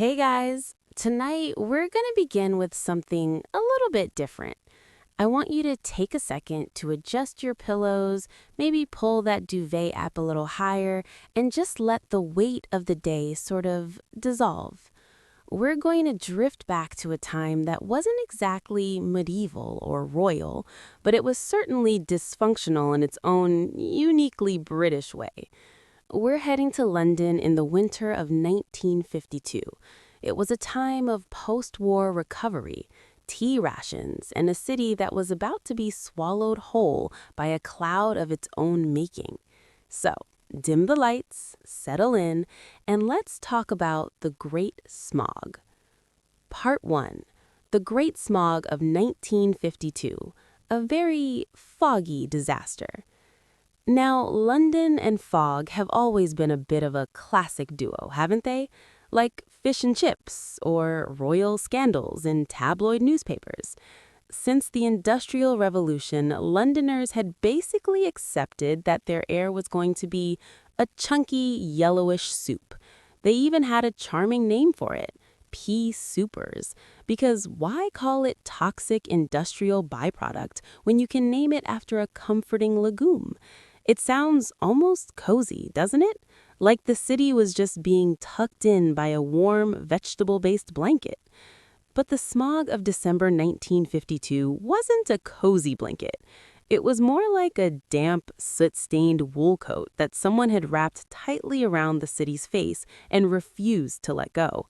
Hey guys, tonight we're going to begin with something a little bit different. I want you to take a second to adjust your pillows, maybe pull that duvet up a little higher, and just let the weight of the day sort of dissolve. We're going to drift back to a time that wasn't exactly medieval or royal, but it was certainly dysfunctional in its own uniquely British way. We're heading to London in the winter of 1952. It was a time of post-war recovery, tea rations, and a city that was about to be swallowed whole by a cloud of its own making. So, dim the lights, settle in, and let's talk about the Great Smog. Part 1. The Great Smog of 1952. A very foggy disaster. Now, London and fog have always been a bit of a classic duo, haven't they? Like fish and chips or royal scandals in tabloid newspapers. Since the Industrial Revolution, Londoners had basically accepted that their air was going to be a chunky, yellowish soup. They even had a charming name for it, pea soupers, because why call it toxic industrial byproduct when you can name it after a comforting legume? It sounds almost cozy, doesn't it? Like the city was just being tucked in by a warm, vegetable-based blanket. But the smog of December 1952 wasn't a cozy blanket. It was more like a damp, soot-stained wool coat that someone had wrapped tightly around the city's face and refused to let go.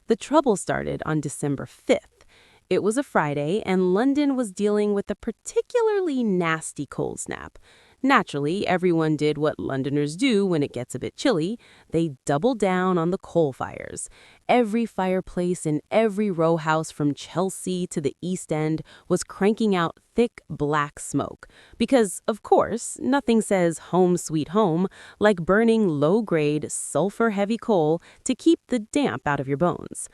The trouble started on December 5th. It was a Friday, and London was dealing with a particularly nasty cold snap. Naturally, everyone did what Londoners do when it gets a bit chilly. They doubled down on the coal fires. Every fireplace in every row house from Chelsea to the East End was cranking out thick black smoke. Because, of course, nothing says home sweet home like burning low-grade, sulfur-heavy coal to keep the damp out of your bones.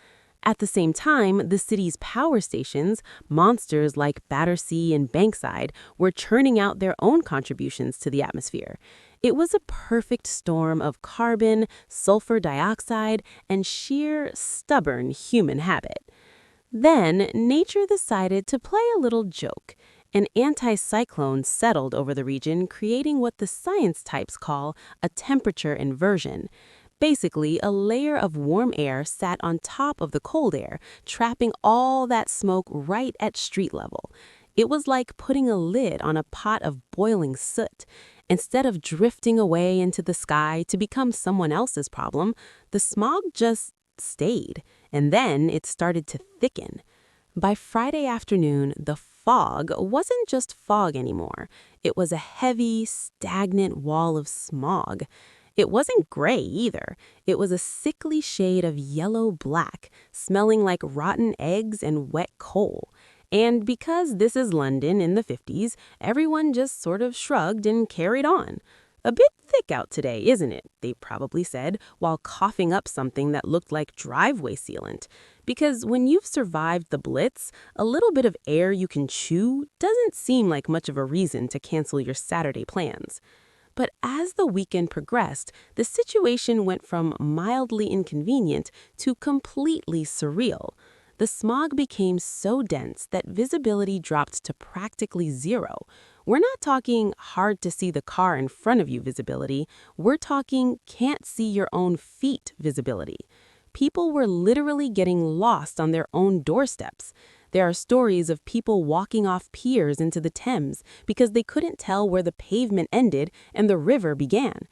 At the same time, the city's power stations, monsters like Battersea and Bankside, were churning out their own contributions to the atmosphere. It was a perfect storm of carbon, sulfur dioxide, and sheer, stubborn human habit. Then, nature decided to play a little joke. An anticyclone settled over the region, creating what the science types call a temperature inversion. Basically, a layer of warm air sat on top of the cold air, trapping all that smoke right at street level. It was like putting a lid on a pot of boiling soot. Instead of drifting away into the sky to become someone else's problem, the smog just stayed, and then it started to thicken. By Friday afternoon, the fog wasn't just fog anymore. It was a heavy, stagnant wall of smog. It wasn't gray either. It was a sickly shade of yellow-black, smelling like rotten eggs and wet coal. And because this is London in the 50s, everyone just sort of shrugged and carried on. "A bit thick out today, isn't it?" they probably said, while coughing up something that looked like driveway sealant. Because when you've survived the Blitz, a little bit of air you can chew doesn't seem like much of a reason to cancel your Saturday plans. But as the weekend progressed, the situation went from mildly inconvenient to completely surreal. The smog became so dense that visibility dropped to practically zero. We're not talking hard to see the car in front of you visibility. We're talking can't see your own feet visibility. People were literally getting lost on their own doorsteps. There are stories of people walking off piers into the Thames because they couldn't tell where the pavement ended and the river began.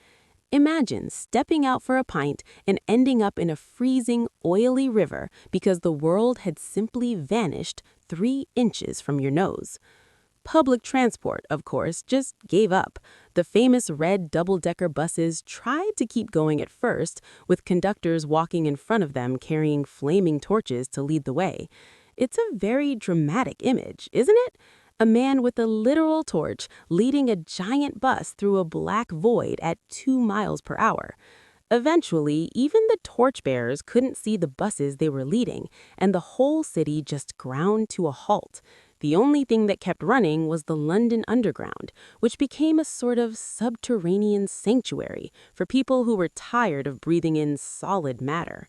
Imagine stepping out for a pint and ending up in a freezing, oily river because the world had simply vanished 3 inches from your nose. Public transport, of course, just gave up. The famous red double-decker buses tried to keep going at first, with conductors walking in front of them carrying flaming torches to lead the way. It's a very dramatic image, isn't it? A man with a literal torch leading a giant bus through a black void at 2 miles per hour. Eventually, even the torchbearers couldn't see the buses they were leading, and the whole city just ground to a halt. The only thing that kept running was the London Underground, which became a sort of subterranean sanctuary for people who were tired of breathing in solid matter.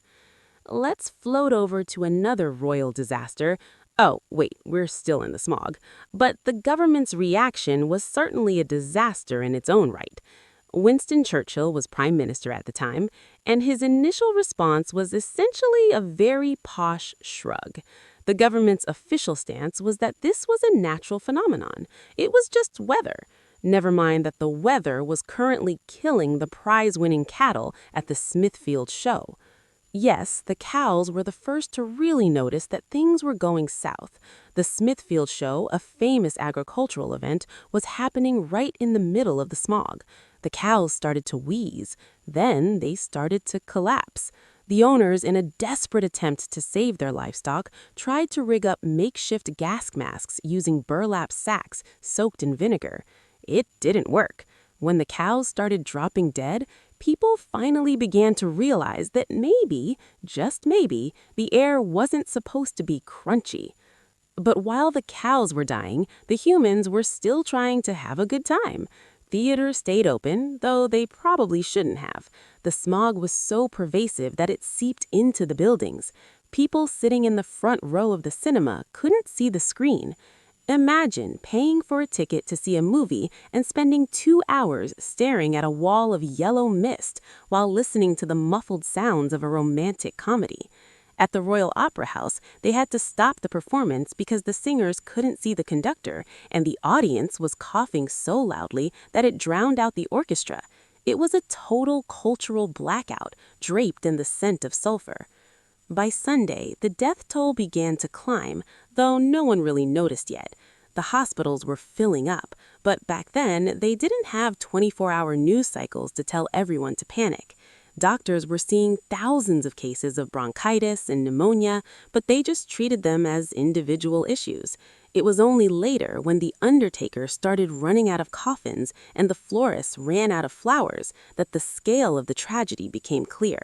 Let's float over to another royal disaster. Oh, wait, we're still in the smog. But the government's reaction was certainly a disaster in its own right. Winston Churchill was prime minister at the time, and his initial response was essentially a very posh shrug. The government's official stance was that this was a natural phenomenon. It was just weather. Never mind that the weather was currently killing the prize-winning cattle at the Smithfield show. Yes, the cows were the first to really notice that things were going south. The Smithfield show, a famous agricultural event, was happening right in the middle of the smog. The cows started to wheeze. Then they started to collapse. The owners, in a desperate attempt to save their livestock, tried to rig up makeshift gas masks using burlap sacks soaked in vinegar. It didn't work. When the cows started dropping dead, people finally began to realize that maybe, just maybe, the air wasn't supposed to be crunchy. But while the cows were dying, the humans were still trying to have a good time. Theaters stayed open, though they probably shouldn't have. The smog was so pervasive that it seeped into the buildings. People sitting in the front row of the cinema couldn't see the screen. Imagine paying for a ticket to see a movie and spending 2 hours staring at a wall of yellow mist while listening to the muffled sounds of a romantic comedy. At the Royal Opera House, they had to stop the performance because the singers couldn't see the conductor, and the audience was coughing so loudly that it drowned out the orchestra. It was a total cultural blackout, draped in the scent of sulfur. By Sunday, the death toll began to climb, though no one really noticed yet. The hospitals were filling up, but back then, they didn't have 24-hour news cycles to tell everyone to panic. Doctors were seeing thousands of cases of bronchitis and pneumonia, but they just treated them as individual issues. It was only later, when the undertaker started running out of coffins and the florists ran out of flowers, that the scale of the tragedy became clear.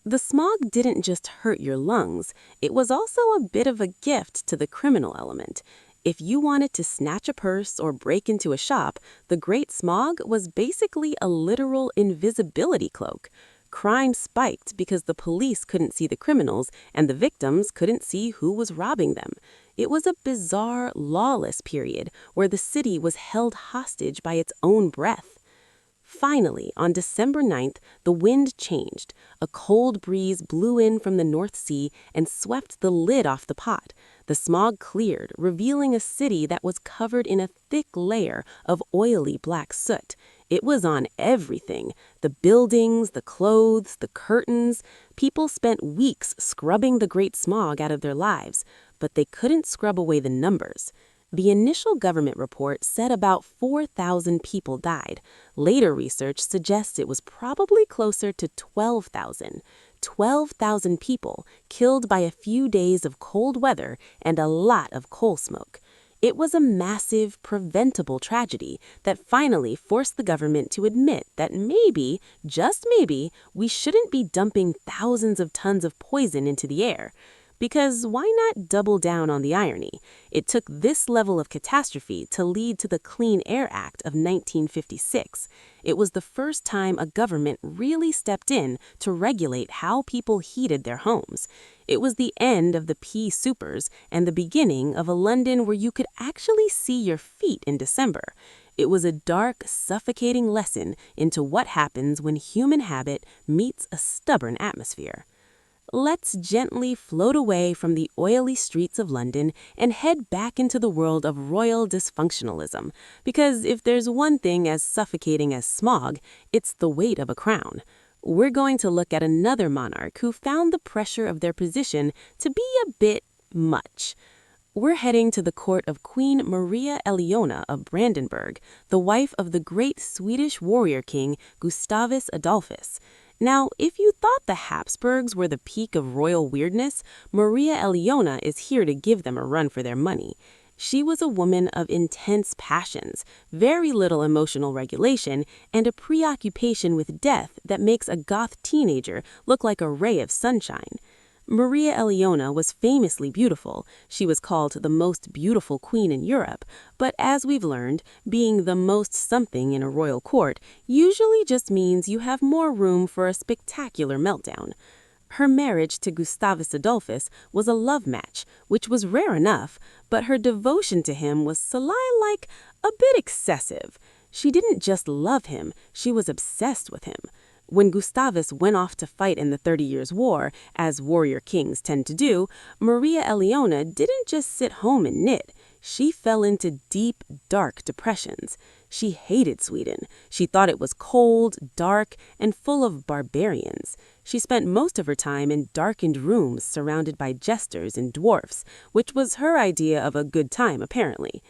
The smog didn't just hurt your lungs, it was also a bit of a gift to the criminal element. If you wanted to snatch a purse or break into a shop, the Great Smog was basically a literal invisibility cloak. Crime spiked because the police couldn't see the criminals and the victims couldn't see who was robbing them. It was a bizarre, lawless period where the city was held hostage by its own breath. Finally, on December 9th, the wind changed. A cold breeze blew in from the North Sea and swept the lid off the pot. The smog cleared, revealing a city that was covered in a thick layer of oily black soot. It was on everything: the buildings, the clothes, the curtains. People spent weeks scrubbing the Great Smog out of their lives, but they couldn't scrub away the numbers. The initial government report said about 4,000 people died. Later research suggests it was probably closer to 12,000. 12,000 people killed by a few days of cold weather and a lot of coal smoke. It was a massive, preventable tragedy that finally forced the government to admit that maybe, just maybe, we shouldn't be dumping thousands of tons of poison into the air. Because why not double down on the irony? It took this level of catastrophe to lead to the Clean Air Act of 1956. It was the first time a government really stepped in to regulate how people heated their homes. It was the end of the pea supers and the beginning of a London where you could actually see your feet in December. It was a dark, suffocating lesson into what happens when human habit meets a stubborn atmosphere. Let's gently float away from the oily streets of London and head back into the world of royal dysfunctionalism, because if there's one thing as suffocating as smog, it's the weight of a crown. We're going to look at another monarch who found the pressure of their position to be a bit much. We're heading to the court of Queen Maria Eleona of Brandenburg, the wife of the great Swedish warrior king Gustavus Adolphus. Now, if you thought the Habsburgs were the peak of royal weirdness, Maria Eleona is here to give them a run for their money. She was a woman of intense passions, very little emotional regulation, and a preoccupation with death that makes a goth teenager look like a ray of sunshine. Maria Eleona was famously beautiful. She was called the most beautiful queen in Europe, but as we've learned, being the most something in a royal court usually just means you have more room for a spectacular meltdown. Her marriage to Gustavus Adolphus was a love match, which was rare enough, but her devotion to him was like a bit excessive. She didn't just love him, she was obsessed with him. When Gustavus went off to fight in the 30 Years' War, as warrior kings tend to do, Maria Eleona didn't just sit home and knit. She fell into deep, dark depressions. She hated Sweden. She thought it was cold, dark, and full of barbarians. She spent most of her time in darkened rooms surrounded by jesters and dwarfs, which was her idea of a good time, apparently.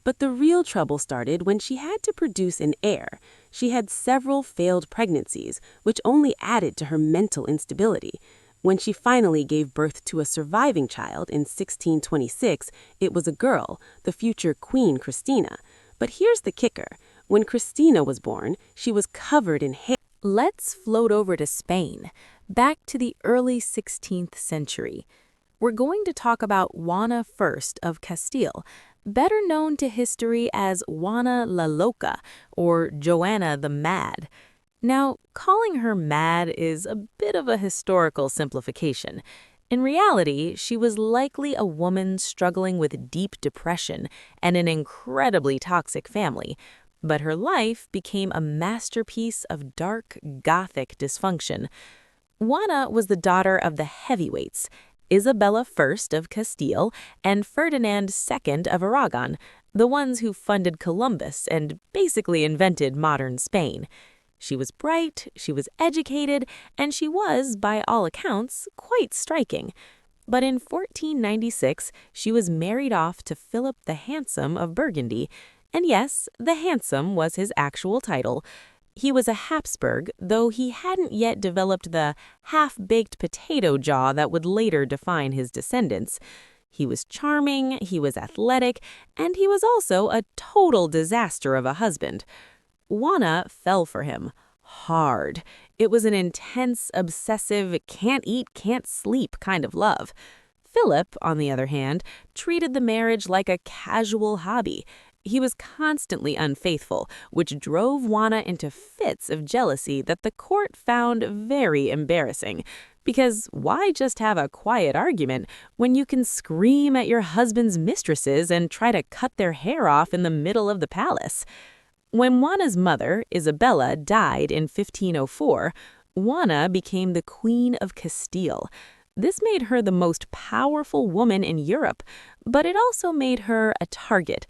But the real trouble started when she had to produce an heir. She had several failed pregnancies, which only added to her mental instability. When she finally gave birth to a surviving child in 1626, it was a girl, the future Queen Christina. But here's the kicker. When Christina was born, she was covered in hair. Let's float over to Spain, back to the early 16th century. We're going to talk about Juana I of Castile, better known to history as Juana la Loca, or Joanna the Mad. Now, calling her mad is a bit of a historical simplification. In reality, she was likely a woman struggling with deep depression and an incredibly toxic family, but her life became a masterpiece of dark, gothic dysfunction. Juana was the daughter of the heavyweights, Isabella I of Castile and Ferdinand II of Aragon, the ones who funded Columbus and basically invented modern Spain. She was bright, she was educated, and she was, by all accounts, quite striking. But in 1496, she was married off to Philip the Handsome of Burgundy. And yes, the Handsome was his actual title. He was a Habsburg, though he hadn't yet developed the half-baked potato jaw that would later define his descendants. He was charming, he was athletic, and he was also a total disaster of a husband. Juana fell for him hard. It was an intense, obsessive, can't eat, can't sleep kind of love. Philip, on the other hand, treated the marriage like a casual hobby. He was constantly unfaithful, which drove Juana into fits of jealousy that the court found very embarrassing. Because why just have a quiet argument when you can scream at your husband's mistresses and try to cut their hair off in the middle of the palace? When Juana's mother, Isabella, died in 1504, Juana became the Queen of Castile. This made her the most powerful woman in Europe, but it also made her a target.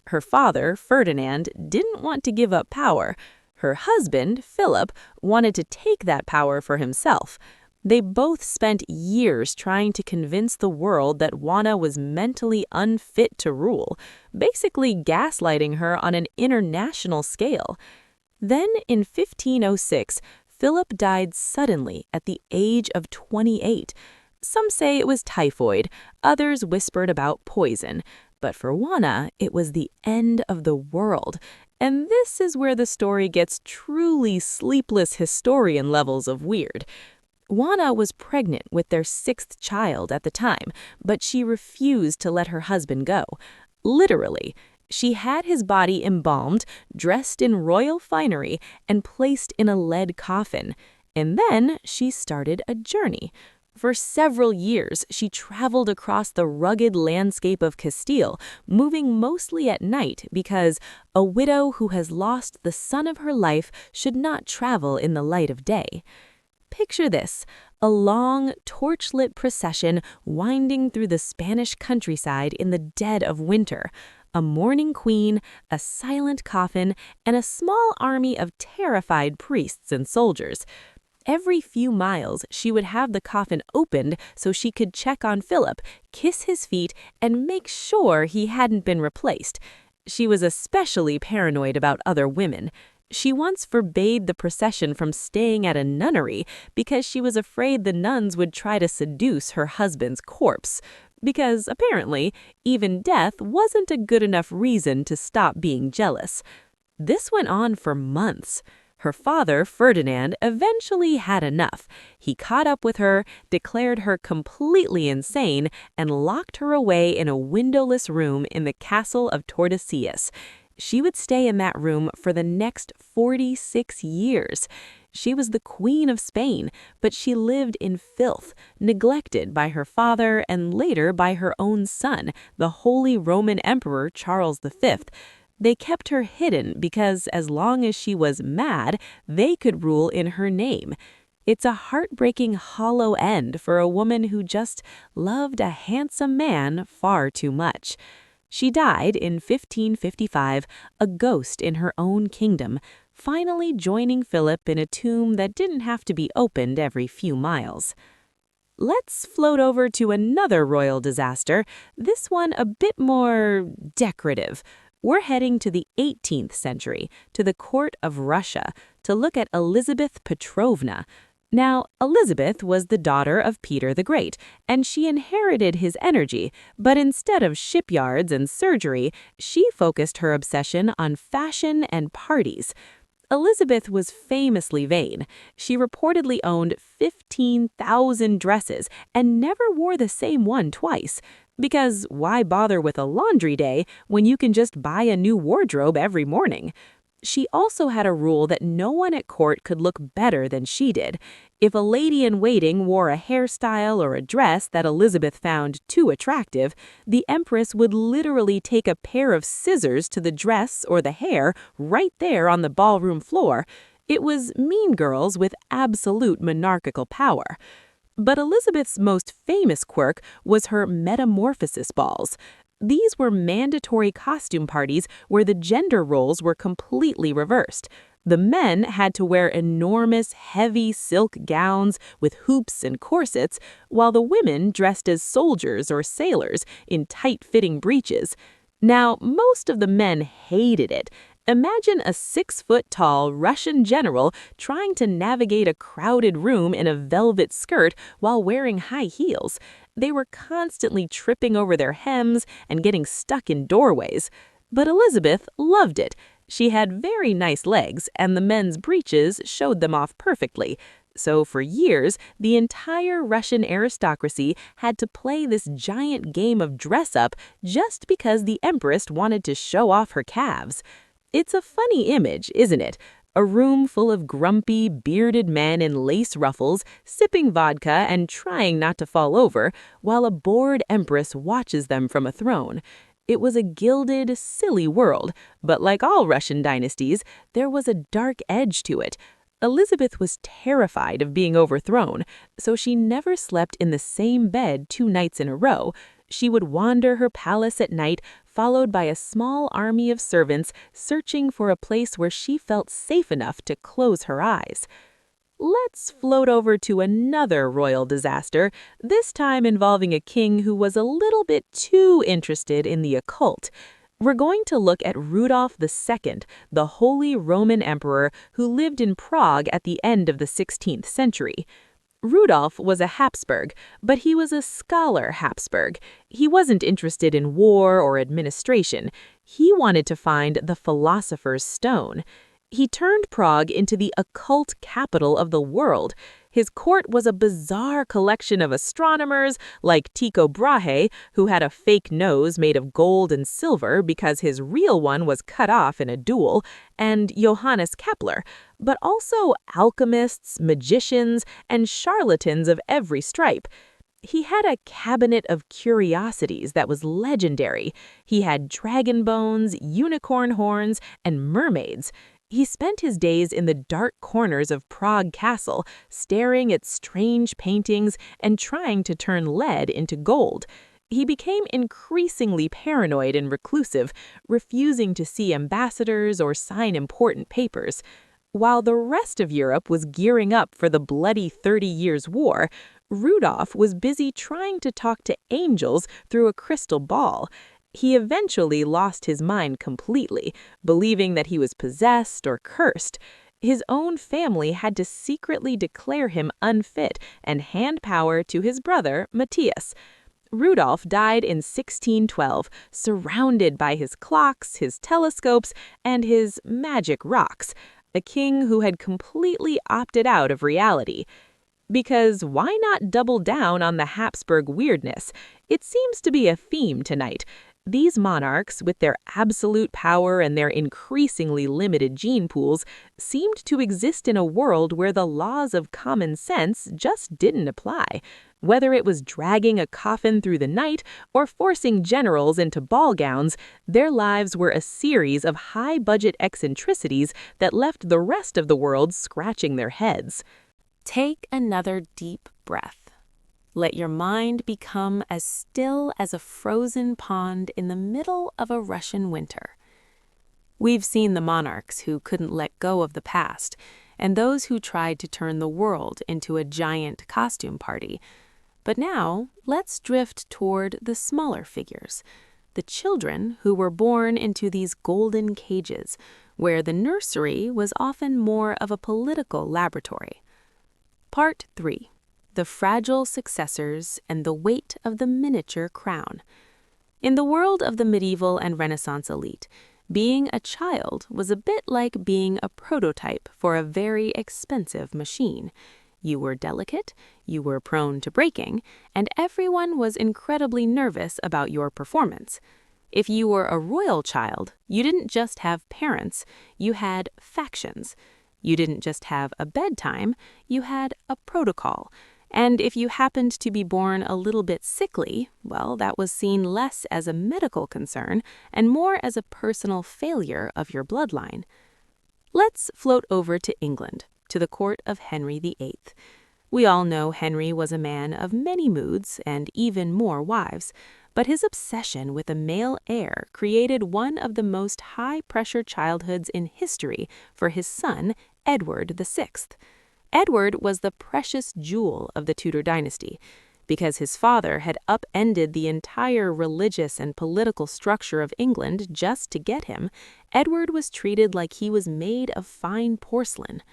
Her father, Ferdinand, didn't want to give up power. Her husband, Philip, wanted to take that power for himself. They both spent years trying to convince the world that Juana was mentally unfit to rule, basically gaslighting her on an international scale. Then, in 1506, Philip died suddenly at the age of 28. Some say it was typhoid, others whispered about poison. But for Juana, it was the end of the world. And this is where the story gets truly sleepless historian levels of weird. Juana was pregnant with their 6th child at the time, but she refused to let her husband go. Literally, she had his body embalmed, dressed in royal finery, and placed in a lead coffin. And then she started a journey. For several years, she traveled across the rugged landscape of Castile, moving mostly at night because a widow who has lost the son of her life should not travel in the light of day. Picture this, a long, torch-lit procession winding through the Spanish countryside in the dead of winter. A mourning queen, a silent coffin, and a small army of terrified priests and soldiers. Every few miles, she would have the coffin opened so she could check on Philip, kiss his feet, and make sure he hadn't been replaced. She was especially paranoid about other women. She once forbade the procession from staying at a nunnery because she was afraid the nuns would try to seduce her husband's corpse. Because, apparently, even death wasn't a good enough reason to stop being jealous. This went on for months. Her father, Ferdinand, eventually had enough. He caught up with her, declared her completely insane, and locked her away in a windowless room in the castle of Tordesillas. She would stay in that room for the next 46 years. She was the Queen of Spain, but she lived in filth, neglected by her father and later by her own son, the Holy Roman Emperor Charles V. They kept her hidden because as long as she was mad, they could rule in her name. It's a heartbreaking hollow end for a woman who just loved a handsome man far too much. She died in 1555, a ghost in her own kingdom, finally joining Philip in a tomb that didn't have to be opened every few miles. Let's float over to another royal disaster, this one a bit more decorative. We're heading to the 18th century, to the court of Russia, to look at Elizabeth Petrovna. Now, Elizabeth was the daughter of Peter the Great, and she inherited his energy, but instead of shipyards and surgery, she focused her obsession on fashion and parties. Elizabeth was famously vain. She reportedly owned 15,000 dresses and never wore the same one twice. Because why bother with a laundry day when you can just buy a new wardrobe every morning? She also had a rule that no one at court could look better than she did. If a lady-in-waiting wore a hairstyle or a dress that Elizabeth found too attractive, the empress would literally take a pair of scissors to the dress or the hair right there on the ballroom floor. It was Mean Girls with absolute monarchical power. But Elizabeth's most famous quirk was her metamorphosis balls. These were mandatory costume parties where the gender roles were completely reversed. The men had to wear enormous, heavy silk gowns with hoops and corsets, while the women dressed as soldiers or sailors in tight-fitting breeches. Now, most of the men hated it. Imagine a 6-foot-tall Russian general trying to navigate a crowded room in a velvet skirt while wearing high heels. They were constantly tripping over their hems and getting stuck in doorways. But Elizabeth loved it. She had very nice legs, and the men's breeches showed them off perfectly. So for years, the entire Russian aristocracy had to play this giant game of dress-up just because the empress wanted to show off her calves. It's a funny image, isn't it? A room full of grumpy, bearded men in lace ruffles, sipping vodka and trying not to fall over, while a bored empress watches them from a throne. It was a gilded, silly world, but like all Russian dynasties, there was a dark edge to it. Elizabeth was terrified of being overthrown, so she never slept in the same bed 2 nights in a row. She would wander her palace at night, followed by a small army of servants searching for a place where she felt safe enough to close her eyes. Let's float over to another royal disaster, this time involving a king who was a little bit too interested in the occult. We're going to look at Rudolph II, the Holy Roman Emperor who lived in Prague at the end of the 16th century. Rudolph was a Habsburg, but he was a scholar Habsburg. He wasn't interested in war or administration. He wanted to find the philosopher's stone. He turned Prague into the occult capital of the world. His court was a bizarre collection of astronomers like Tycho Brahe, who had a fake nose made of gold and silver because his real one was cut off in a duel, and Johannes Kepler, but also alchemists, magicians, and charlatans of every stripe. He had a cabinet of curiosities that was legendary. He had dragon bones, unicorn horns, and mermaids. He spent his days in the dark corners of Prague Castle, staring at strange paintings and trying to turn lead into gold. He became increasingly paranoid and reclusive, refusing to see ambassadors or sign important papers. While the rest of Europe was gearing up for the bloody 30 Years' War, Rudolph was busy trying to talk to angels through a crystal ball. He eventually lost his mind completely, believing that he was possessed or cursed. His own family had to secretly declare him unfit and hand power to his brother, Matthias. Rudolph died in 1612, surrounded by his clocks, his telescopes, and his magic rocks, a king who had completely opted out of reality. Because why not double down on the Habsburg weirdness? It seems to be a theme tonight. These monarchs, with their absolute power and their increasingly limited gene pools, seemed to exist in a world where the laws of common sense just didn't apply. Whether it was dragging a coffin through the night or forcing generals into ball gowns, their lives were a series of high-budget eccentricities that left the rest of the world scratching their heads. Take another deep breath. Let your mind become as still as a frozen pond in the middle of a Russian winter. We've seen the monarchs who couldn't let go of the past, and those who tried to turn the world into a giant costume party. But now, let's drift toward the smaller figures, the children who were born into these golden cages, where the nursery was often more of a political laboratory. Part 3. The fragile successors and the weight of the miniature crown. In the world of the medieval and Renaissance elite, being a child was a bit like being a prototype for a very expensive machine. You were delicate, you were prone to breaking, and everyone was incredibly nervous about your performance. If you were a royal child, you didn't just have parents, you had factions. You didn't just have a bedtime, you had a protocol. And if you happened to be born a little bit sickly, well, that was seen less as a medical concern and more as a personal failure of your bloodline. Let's float over to England, to the court of Henry VIII. We all know Henry was a man of many moods and even more wives, but his obsession with a male heir created one of the most high-pressure childhoods in history for his son, Edward VI. Edward was the precious jewel of the Tudor dynasty. Because his father had upended the entire religious and political structure of England just to get him, Edward was treated like he was made of fine porcelain.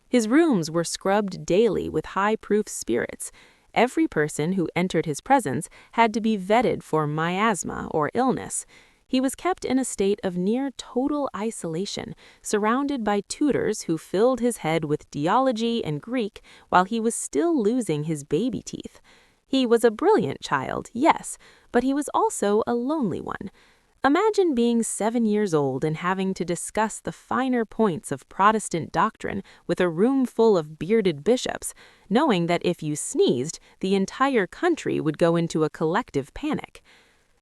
His rooms were scrubbed daily with high-proof spirits. Every person who entered his presence had to be vetted for miasma or illness. He was kept in a state of near total isolation, surrounded by tutors who filled his head with theology and Greek while he was still losing his baby teeth. He was a brilliant child, yes, but he was also a lonely one. Imagine being 7 years old and having to discuss the finer points of Protestant doctrine with a room full of bearded bishops, knowing that if you sneezed, the entire country would go into a collective panic.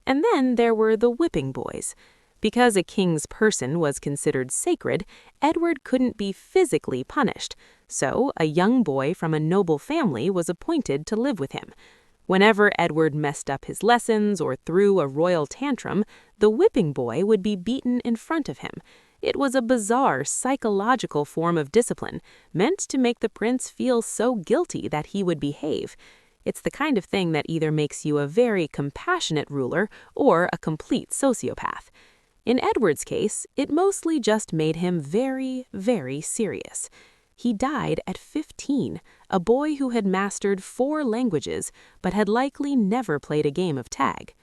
And then there were the whipping boys. Because a king's person was considered sacred, Edward couldn't be physically punished, so a young boy from a noble family was appointed to live with him. Whenever Edward messed up his lessons or threw a royal tantrum, the whipping boy would be beaten in front of him. It was a bizarre psychological form of discipline, meant to make the prince feel so guilty that he would behave. It's the kind of thing that either makes you a very compassionate ruler or a complete sociopath. In Edward's case, it mostly just made him very, very serious. He died at 15, a boy who had mastered 4 languages but had likely never played a game of tag.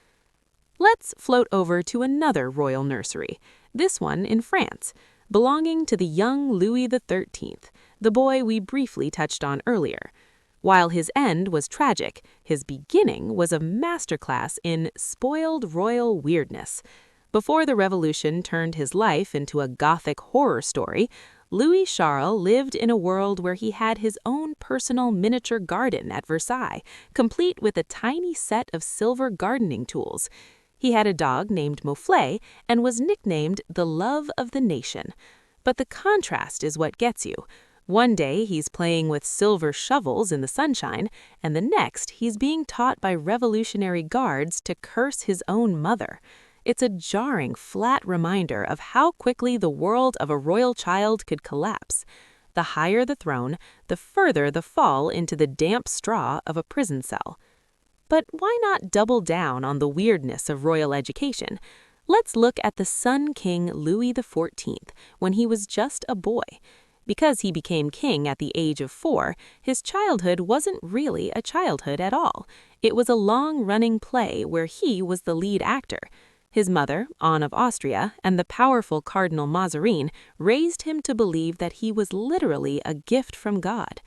Let's float over to another royal nursery, this one in France, belonging to the young Louis XIII, the boy we briefly touched on earlier. While his end was tragic, his beginning was a masterclass in spoiled royal weirdness. Before the revolution turned his life into a gothic horror story, Louis Charles lived in a world where he had his own personal miniature garden at Versailles, complete with a tiny set of silver gardening tools. He had a dog named Mouflet and was nicknamed the Love of the Nation. But the contrast is what gets you. One day he's playing with silver shovels in the sunshine, and the next he's being taught by Revolutionary Guards to curse his own mother. It's a jarring, flat reminder of how quickly the world of a royal child could collapse. The higher the throne, the further the fall into the damp straw of a prison cell. But why not double down on the weirdness of royal education? Let's look at the Sun King Louis XIV when he was just a boy. Because he became king at the age of 4, his childhood wasn't really a childhood at all. It was a long-running play where he was the lead actor. His mother, Anne of Austria, and the powerful Cardinal Mazarin raised him to believe that he was literally a gift from God.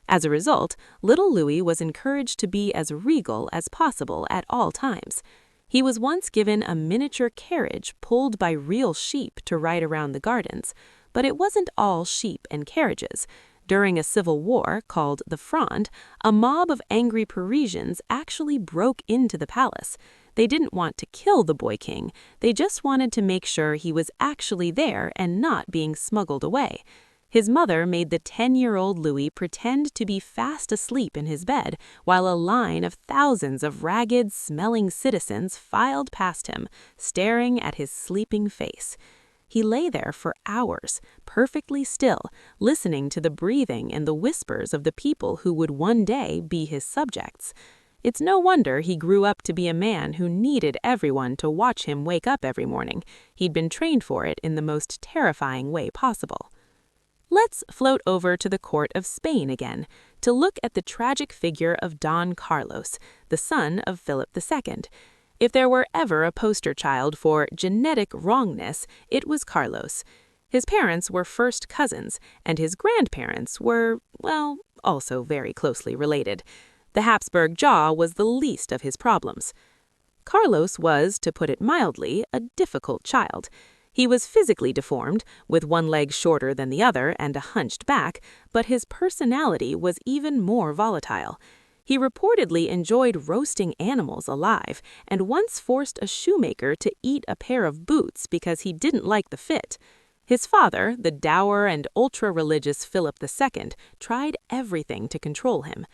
As a result, little Louis was encouraged to be as regal as possible at all times. He was once given a miniature carriage pulled by real sheep to ride around the gardens, but it wasn't all sheep and carriages. During a civil war called the Fronde, a mob of angry Parisians actually broke into the palace. They didn't want to kill the boy king, they just wanted to make sure he was actually there and not being smuggled away. His mother made the 10-year-old Louis pretend to be fast asleep in his bed while a line of thousands of ragged, smelling citizens filed past him, staring at his sleeping face. He lay there for hours, perfectly still, listening to the breathing and the whispers of the people who would one day be his subjects. It's no wonder he grew up to be a man who needed everyone to watch him wake up every morning. He'd been trained for it in the most terrifying way possible. Let's float over to the court of Spain again, to look at the tragic figure of Don Carlos, the son of Philip II. If there were ever a poster child for genetic wrongness, it was Carlos. His parents were first cousins, and his grandparents were, well, also very closely related. The Habsburg jaw was the least of his problems. Carlos was, to put it mildly, a difficult child. He was physically deformed, with one leg shorter than the other and a hunched back, but his personality was even more volatile. He reportedly enjoyed roasting animals alive and once forced a shoemaker to eat a pair of boots because he didn't like the fit. His father, the dour and ultra-religious Philip II, tried everything to control him.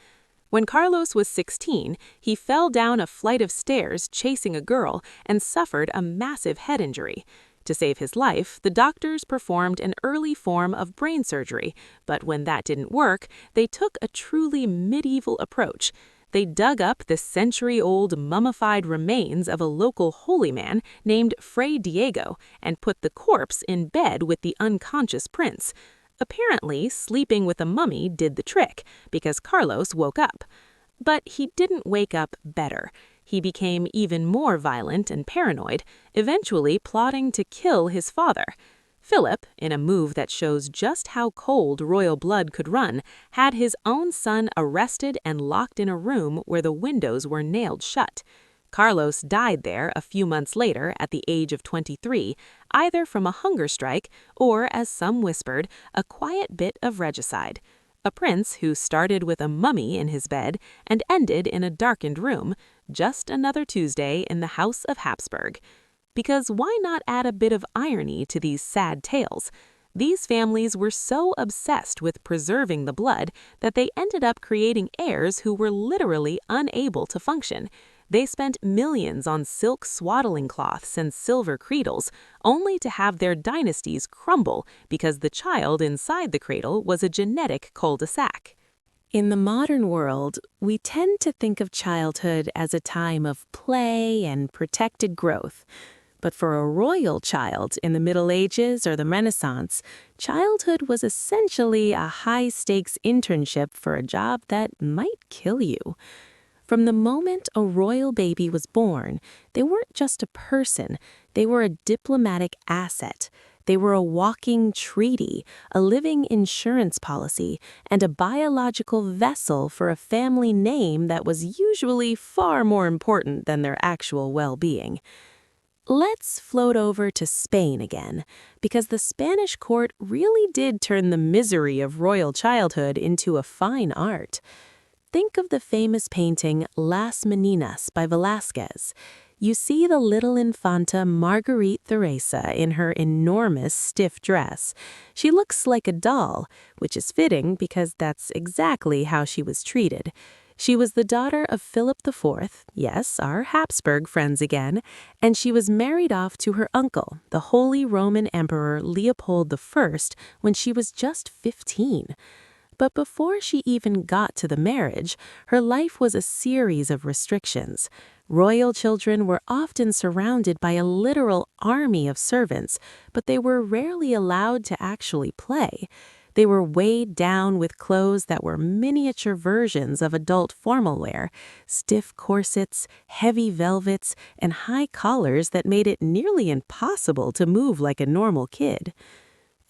When Carlos was 16, he fell down a flight of stairs chasing a girl and suffered a massive head injury. To save his life, the doctors performed an early form of brain surgery, but when that didn't work, they took a truly medieval approach. They dug up the century-old mummified remains of a local holy man named Fray Diego and put the corpse in bed with the unconscious prince. Apparently, sleeping with a mummy did the trick, because Carlos woke up. But he didn't wake up better. He became even more violent and paranoid, eventually plotting to kill his father. Philip, in a move that shows just how cold royal blood could run, had his own son arrested and locked in a room where the windows were nailed shut. Carlos died there a few months later at the age of 23, either from a hunger strike or, as some whispered, a quiet bit of regicide. A prince who started with a mummy in his bed and ended in a darkened room, just another Tuesday in the House of Habsburg. Because why not add a bit of irony to these sad tales? These families were so obsessed with preserving the blood that they ended up creating heirs who were literally unable to function. They spent millions on silk swaddling cloths and silver cradles, only to have their dynasties crumble because the child inside the cradle was a genetic cul-de-sac. In the modern world, we tend to think of childhood as a time of play and protected growth. But for a royal child in the Middle Ages or the Renaissance, childhood was essentially a high-stakes internship for a job that might kill you. From the moment a royal baby was born, they weren't just a person, they were a diplomatic asset. They were a walking treaty, a living insurance policy, and a biological vessel for a family name that was usually far more important than their actual well-being. Let's float over to Spain again, because the Spanish court really did turn the misery of royal childhood into a fine art. Think of the famous painting Las Meninas by Velázquez. You see the little Infanta Marguerite Teresa in her enormous stiff dress. She looks like a doll, which is fitting because that's exactly how she was treated. She was the daughter of Philip IV, yes, our Habsburg friends again, and she was married off to her uncle, the Holy Roman Emperor Leopold I, when she was just 15. But before she even got to the marriage, her life was a series of restrictions. Royal children were often surrounded by a literal army of servants, but they were rarely allowed to actually play. They were weighed down with clothes that were miniature versions of adult formal wear, stiff corsets, heavy velvets, and high collars that made it nearly impossible to move like a normal kid.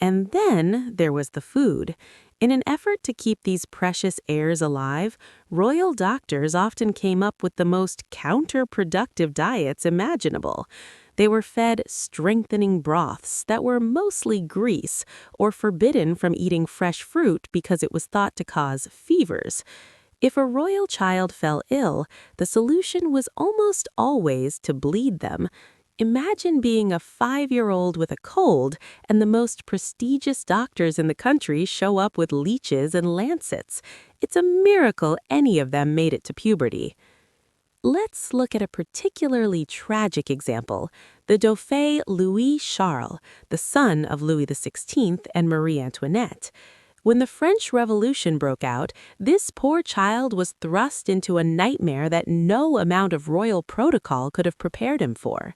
And then there was the food. In an effort to keep these precious heirs alive, royal doctors often came up with the most counterproductive diets imaginable. They were fed strengthening broths that were mostly grease, or forbidden from eating fresh fruit because it was thought to cause fevers. If a royal child fell ill, the solution was almost always to bleed them. Imagine being a 5-year-old with a cold, and the most prestigious doctors in the country show up with leeches and lancets. It's a miracle any of them made it to puberty. Let's look at a particularly tragic example, the Dauphin Louis Charles, the son of Louis XVI and Marie Antoinette. When the French Revolution broke out, this poor child was thrust into a nightmare that no amount of royal protocol could have prepared him for.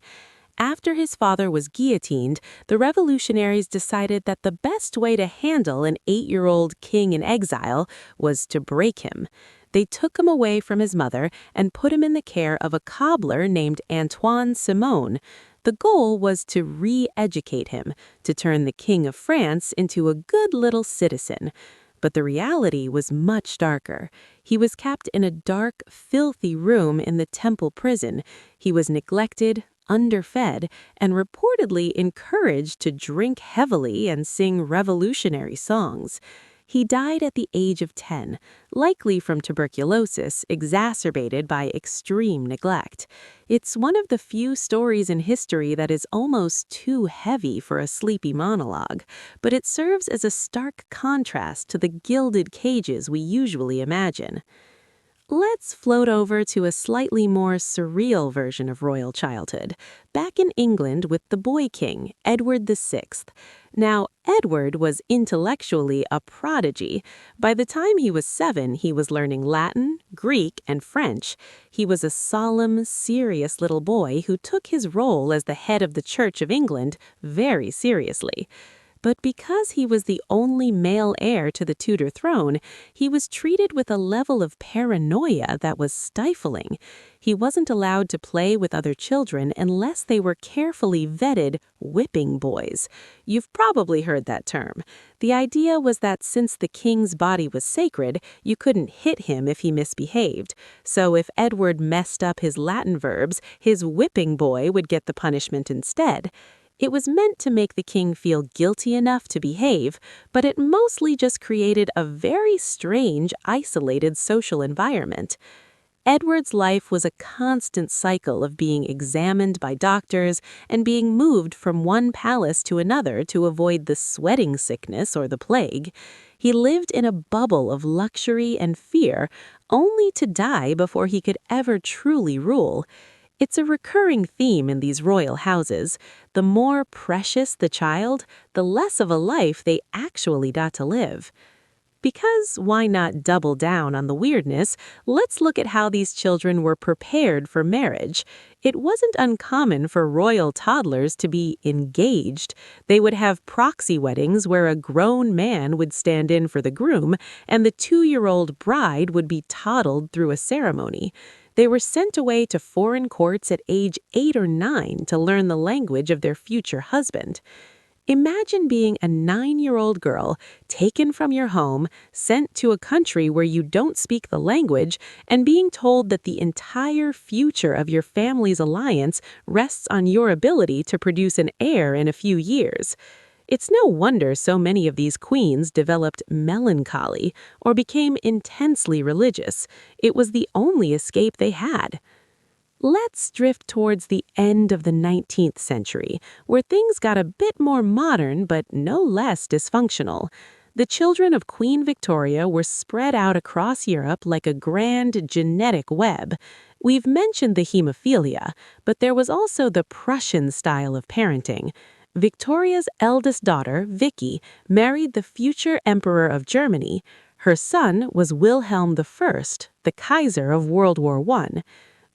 After his father was guillotined, the revolutionaries decided that the best way to handle an 8-year-old king in exile was to break him. They took him away from his mother and put him in the care of a cobbler named Antoine Simon. The goal was to re-educate him, to turn the King of France into a good little citizen. But the reality was much darker. He was kept in a dark, filthy room in the temple prison. He was neglected, underfed, and reportedly encouraged to drink heavily and sing revolutionary songs. He died at the age of 10, likely from tuberculosis exacerbated by extreme neglect. It's one of the few stories in history that is almost too heavy for a sleepy monologue, but it serves as a stark contrast to the gilded cages we usually imagine. Let's float over to a slightly more surreal version of royal childhood, back in England with the boy king, Edward VI. Now, Edward was intellectually a prodigy. By the time he was 7, he was learning Latin, Greek, and French. He was a solemn, serious little boy who took his role as the head of the Church of England very seriously. But because he was the only male heir to the Tudor throne, he was treated with a level of paranoia that was stifling. He wasn't allowed to play with other children unless they were carefully vetted whipping boys. You've probably heard that term. The idea was that since the king's body was sacred, you couldn't hit him if he misbehaved. So if Edward messed up his Latin verbs, his whipping boy would get the punishment instead. It was meant to make the king feel guilty enough to behave, but it mostly just created a very strange, isolated social environment. Edward's life was a constant cycle of being examined by doctors and being moved from one palace to another to avoid the sweating sickness or the plague. He lived in a bubble of luxury and fear, only to die before he could ever truly rule. It's a recurring theme in these royal houses. The more precious the child, the less of a life they actually got to live. Because why not double down on the weirdness, let's look at how these children were prepared for marriage. It wasn't uncommon for royal toddlers to be engaged. They would have proxy weddings where a grown man would stand in for the groom, and the 2-year-old bride would be toddled through a ceremony. They were sent away to foreign courts at age 8 or 9 to learn the language of their future husband. Imagine being a 9-year-old girl taken from your home, sent to a country where you don't speak the language, and being told that the entire future of your family's alliance rests on your ability to produce an heir in a few years. It's no wonder so many of these queens developed melancholy or became intensely religious. It was the only escape they had. Let's drift towards the end of the 19th century, where things got a bit more modern but no less dysfunctional. The children of Queen Victoria were spread out across Europe like a grand genetic web. We've mentioned the hemophilia, but there was also the Prussian style of parenting. Victoria's eldest daughter, Vicky, married the future Emperor of Germany. Her son was Wilhelm I, the Kaiser of World War I.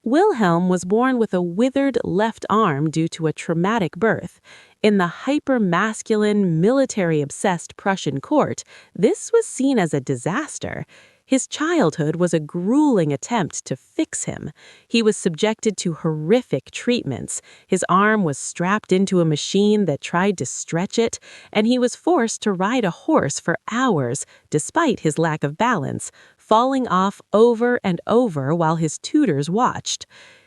Wilhelm was born with a withered left arm due to a traumatic birth. In the hyper-masculine, military-obsessed Prussian court, this was seen as a disaster. His childhood was a grueling attempt to fix him. He was subjected to horrific treatments. His arm was strapped into a machine that tried to stretch it, and he was forced to ride a horse for hours, despite his lack of balance, falling off over and over while his tutors watched.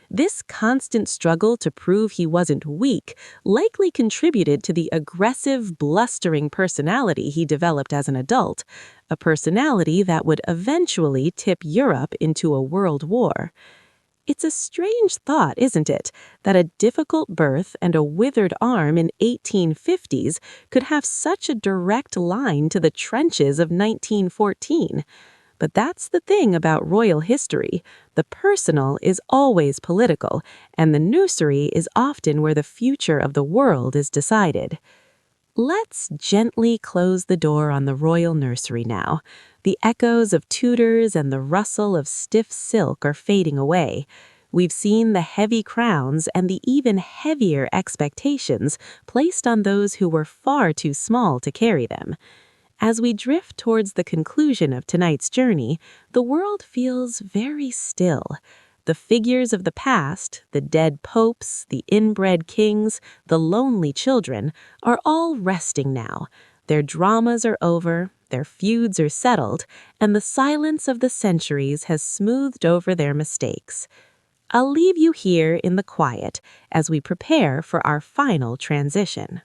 This constant struggle to prove he wasn't weak likely contributed to the aggressive, blustering personality he developed as an adult, a personality that would eventually tip Europe into a world war. It's a strange thought, isn't it, that a difficult birth and a withered arm in 1850s could have such a direct line to the trenches of 1914. But that's the thing about royal history. The personal is always political, and the nursery is often where the future of the world is decided. Let's gently close the door on the royal nursery now. The echoes of tutors and the rustle of stiff silk are fading away. We've seen the heavy crowns and the even heavier expectations placed on those who were far too small to carry them. As we drift towards the conclusion of tonight's journey, the world feels very still. The figures of the past, the dead popes, the inbred kings, the lonely children, are all resting now. Their dramas are over, their feuds are settled, and the silence of the centuries has smoothed over their mistakes. I'll leave you here in the quiet as we prepare for our final transition.